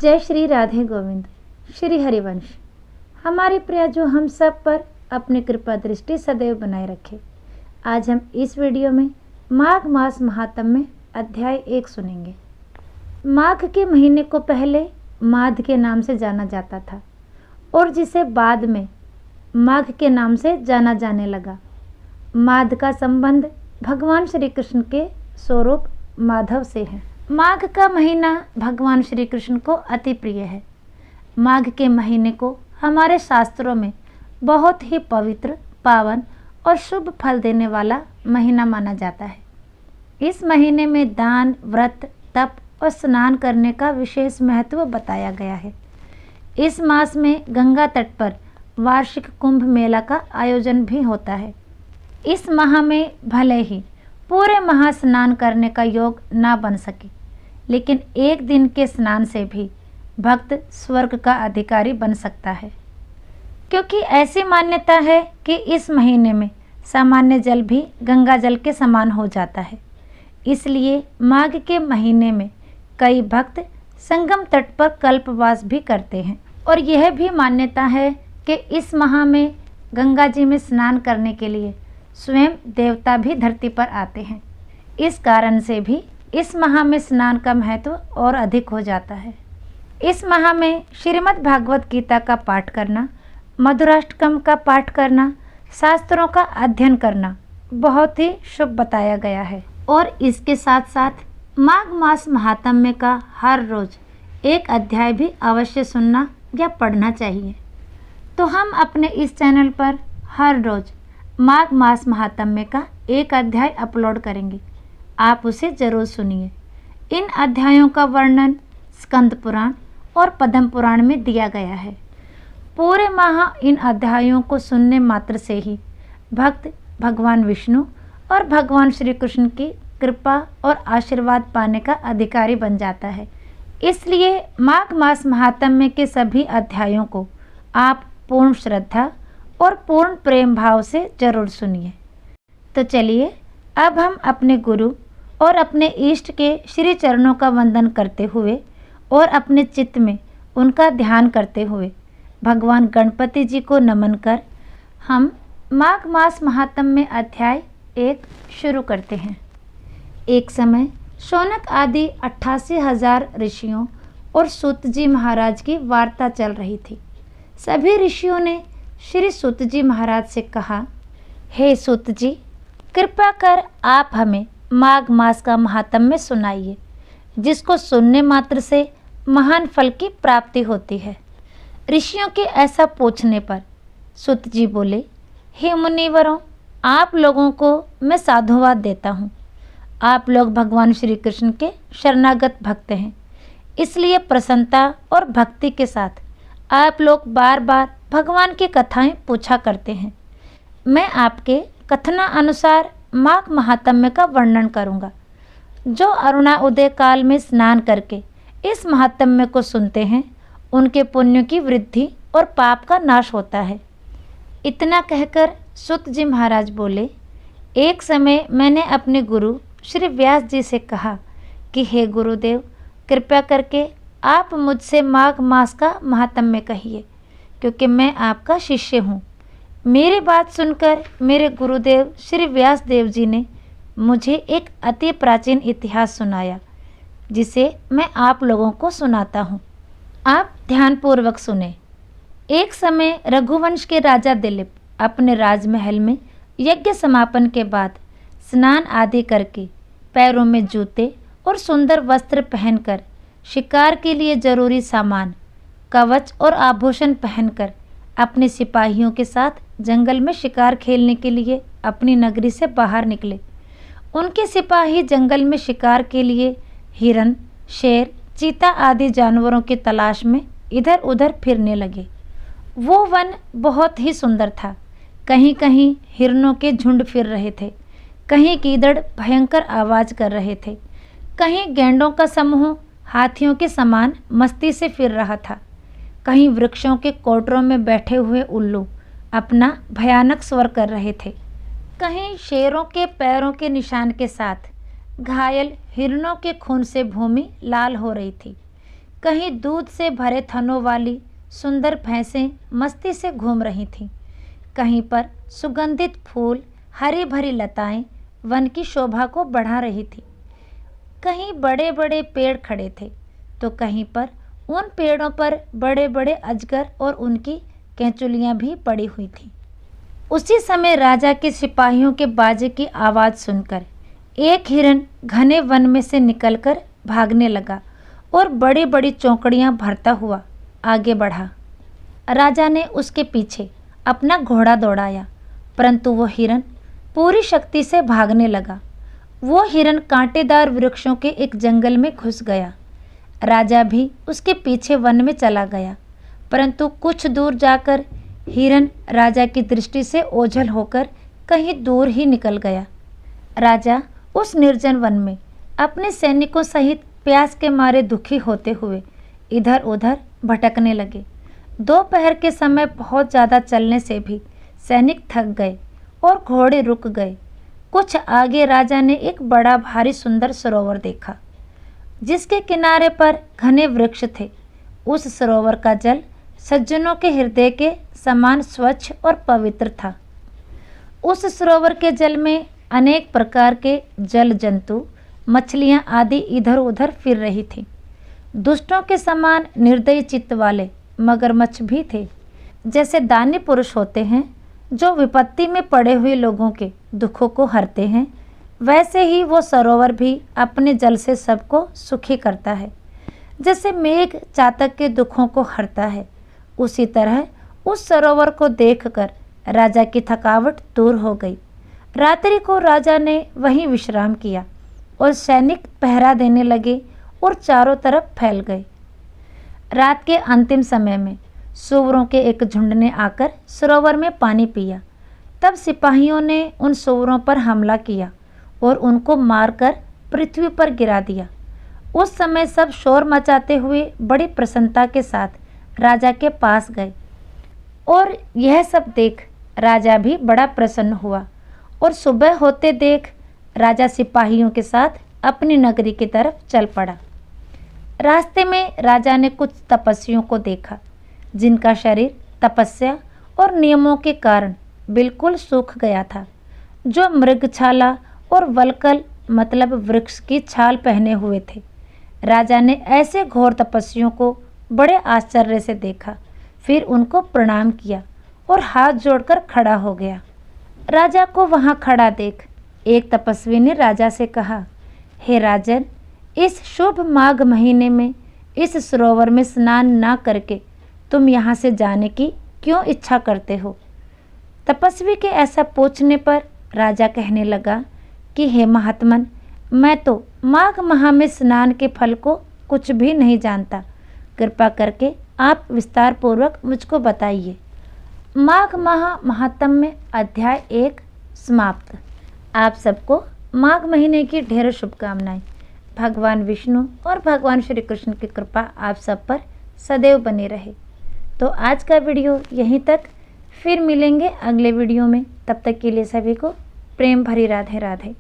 जय श्री राधे गोविंद। श्री हरिवंश। हमारी प्रिया जो हम सब पर अपनी कृपा दृष्टि सदैव बनाए रखे। आज हम इस वीडियो में माघ मास महात्म्य अध्याय 1 सुनेंगे। माघ के महीने को पहले माध के नाम से जाना जाता था और जिसे बाद में माघ के नाम से जाना जाने लगा। माध का संबंध भगवान श्री कृष्ण के स्वरूप माधव से है। माघ का महीना भगवान श्री कृष्ण को अति प्रिय है। माघ के महीने को हमारे शास्त्रों में बहुत ही पवित्र, पावन और शुभ फल देने वाला महीना माना जाता है। इस महीने में दान, व्रत, तप और स्नान करने का विशेष महत्व बताया गया है। इस मास में गंगा तट पर वार्षिक कुंभ मेला का आयोजन भी होता है। इस माह में भले ही पूरे माह स्नान करने का योग ना बन सके, लेकिन एक दिन के स्नान से भी भक्त स्वर्ग का अधिकारी बन सकता है, क्योंकि ऐसी मान्यता है कि इस महीने में सामान्य जल भी गंगा जल के समान हो जाता है। इसलिए माघ के महीने में कई भक्त संगम तट पर कल्पवास भी करते हैं और यह भी मान्यता है कि इस माह में गंगा जी में स्नान करने के लिए स्वयं देवता भी धरती पर आते हैं। इस कारण से भी इस माह में स्नान का महत्व और अधिक हो जाता है। इस माह में श्रीमद् भागवत गीता का पाठ करना, मधुराष्टकम का पाठ करना, शास्त्रों का अध्ययन करना बहुत ही शुभ बताया गया है। और इसके साथ साथ माघ मास महात्म्य का हर रोज एक अध्याय भी अवश्य सुनना या पढ़ना चाहिए। तो हम अपने इस चैनल पर हर रोज माघ मास महात्म्य का एक अध्याय अपलोड करेंगे। आप उसे जरूर सुनिए। इन अध्यायों का वर्णन स्कंद पुराण और पद्म पुराण में दिया गया है। पूरे माह इन अध्यायों को सुनने मात्र से ही भक्त भगवान विष्णु और भगवान श्री कृष्ण की कृपा और आशीर्वाद पाने का अधिकारी बन जाता है। इसलिए माघ मास महात्म्य के सभी अध्यायों को आप पूर्ण श्रद्धा और पूर्ण प्रेम भाव से जरूर सुनिए। तो चलिए अब हम अपने गुरु और अपने इष्ट के श्री चरणों का वंदन करते हुए और अपने चित्त में उनका ध्यान करते हुए भगवान गणपति जी को नमन कर हम माघ मास महात्म्य अध्याय 1 शुरू करते हैं। एक समय शौनक आदि 88,000 ऋषियों और सूत जी महाराज की वार्ता चल रही थी। सभी ऋषियों ने श्री सूत जी महाराज से कहा, हे सूत जी, कृपा कर आप हमें माघ मास का महात्म्य सुनाइए, जिसको सुनने मात्र से महान फल की प्राप्ति होती है। ऋषियों के ऐसा पूछने पर सूत जी बोले, हे मुनिवरों, आप लोगों को मैं साधुवाद देता हूँ। आप लोग भगवान श्री कृष्ण के शरणागत भक्त हैं, इसलिए प्रसन्नता और भक्ति के साथ आप लोग बार बार भगवान की कथाएं पूछा करते हैं। मैं आपके कथना अनुसार माघ महात्म्य का वर्णन करूंगा। जो अरुणा उदय काल में स्नान करके इस महात्म्य को सुनते हैं, उनके पुण्य की वृद्धि और पाप का नाश होता है। इतना कहकर सूत जी महाराज बोले, एक समय मैंने अपने गुरु श्री व्यास जी से कहा कि हे गुरुदेव, कृपया करके आप मुझसे माघ मास का महात्म्य कहिए, क्योंकि मैं आपका शिष्य हूँ। मेरी बात सुनकर मेरे गुरुदेव श्री व्यास देव जी ने मुझे एक अति प्राचीन इतिहास सुनाया, जिसे मैं आप लोगों को सुनाता हूँ। आप ध्यानपूर्वक सुने। एक समय रघुवंश के राजा दिलीप अपने राजमहल में यज्ञ समापन के बाद स्नान आदि करके पैरों में जूते और सुंदर वस्त्र पहनकर शिकार के लिए जरूरी सामान, कवच और आभूषण पहनकर अपने सिपाहियों के साथ जंगल में शिकार खेलने के लिए अपनी नगरी से बाहर निकले। उनके सिपाही जंगल में शिकार के लिए हिरन, शेर, चीता आदि जानवरों की तलाश में इधर उधर फिरने लगे। वो वन बहुत ही सुंदर था। कहीं कहीं हिरनों के झुंड फिर रहे थे, कहीं गीदड़ भयंकर आवाज कर रहे थे, कहीं गैंडों का समूह हाथियों के समान मस्ती से फिर रहा था, कहीं वृक्षों के कोटरों में बैठे हुए उल्लू अपना भयानक स्वर कर रहे थे, कहीं शेरों के पैरों के निशान के साथ घायल हिरणों के खून से भूमि लाल हो रही थी, कहीं दूध से भरे थनों वाली सुंदर भैंसें मस्ती से घूम रही थीं, कहीं पर सुगंधित फूल, हरी भरी लताएं वन की शोभा को बढ़ा रही थी। कहीं बड़े बड़े पेड़ खड़े थे तो कहीं पर उन पेड़ों पर बड़े बड़े अजगर और उनकी केंचुलियां भी पड़ी हुई थीं। उसी समय राजा के सिपाहियों के बाजे की आवाज़ सुनकर एक हिरन घने वन में से निकलकर भागने लगा और बड़ी बड़ी चौकड़ियां भरता हुआ आगे बढ़ा। राजा ने उसके पीछे अपना घोड़ा दौड़ाया, परंतु वो हिरन पूरी शक्ति से भागने लगा। वो हिरन कांटेदार वृक्षों के एक जंगल में घुस गया। राजा भी उसके पीछे वन में चला गया, परंतु कुछ दूर जाकर हिरन राजा की दृष्टि से ओझल होकर कहीं दूर ही निकल गया। राजा उस निर्जन वन में अपने सैनिकों सहित प्यास के मारे दुखी होते हुए इधर उधर भटकने लगे। दोपहर के समय बहुत ज़्यादा चलने से भी सैनिक थक गए और घोड़े रुक गए। कुछ आगे राजा ने एक बड़ा भारी सुंदर सरोवर देखा, जिसके किनारे पर घने वृक्ष थे। उस सरोवर का जल सज्जनों के हृदय के समान स्वच्छ और पवित्र था। उस सरोवर के जल में अनेक प्रकार के जल जंतु, मछलियां आदि इधर उधर फिर रही थी। दुष्टों के समान निर्दयी चित्त वाले मगरमच्छ भी थे। जैसे दानी पुरुष होते हैं जो विपत्ति में पड़े हुए लोगों के दुखों को हरते हैं, वैसे ही वो सरोवर भी अपने जल से सबको सुखी करता है। जैसे मेघ चातक के दुखों को हरता है, उसी तरह उस सरोवर को देखकर राजा की थकावट दूर हो गई। रात्रि को राजा ने वहीं विश्राम किया और सैनिक पहरा देने लगे और चारों तरफ फैल गए। रात के अंतिम समय में सूअरों के एक झुंड ने आकर सरोवर में पानी पिया। तब सिपाहियों ने उन सूअरों पर हमला किया और उनको मारकर पृथ्वी पर गिरा दिया। उस समय सब शोर मचाते हुए बड़ी प्रसन्नता के साथ राजा के पास गए और यह सब देख राजा भी बड़ा प्रसन्न हुआ और सुबह होते देख राजा सिपाहियों के साथ अपनी नगरी की तरफ चल पड़ा। रास्ते में राजा ने कुछ तपस्वियों को देखा, जिनका शरीर तपस्या और नियमों के कारण बिल्कुल सूख गया था, जो मृगछाला और वल्कल मतलब वृक्ष की छाल पहने हुए थे। राजा ने ऐसे घोर तपस्वियों को बड़े आश्चर्य से देखा, फिर उनको प्रणाम किया और हाथ जोड़कर खड़ा हो गया। राजा को वहाँ खड़ा देख एक तपस्वी ने राजा से कहा, हे राजन, इस शुभ माघ महीने में इस सरोवर में स्नान ना करके तुम यहाँ से जाने की क्यों इच्छा करते हो? तपस्वी के ऐसा पूछने पर राजा कहने लगा कि हे महात्मन, मैं तो माघ माह में स्नान के फल को कुछ भी नहीं जानता। कृपा करके आप विस्तार पूर्वक मुझको बताइए। माघ माह महात्म्य अध्याय 1 समाप्त। आप सबको माघ महीने की ढेर शुभकामनाएं। भगवान विष्णु और भगवान श्री कृष्ण की कृपा आप सब पर सदैव बनी रहे। तो आज का वीडियो यहीं तक, फिर मिलेंगे अगले वीडियो में। तब तक के लिए सभी को प्रेम भरी राधे राधे।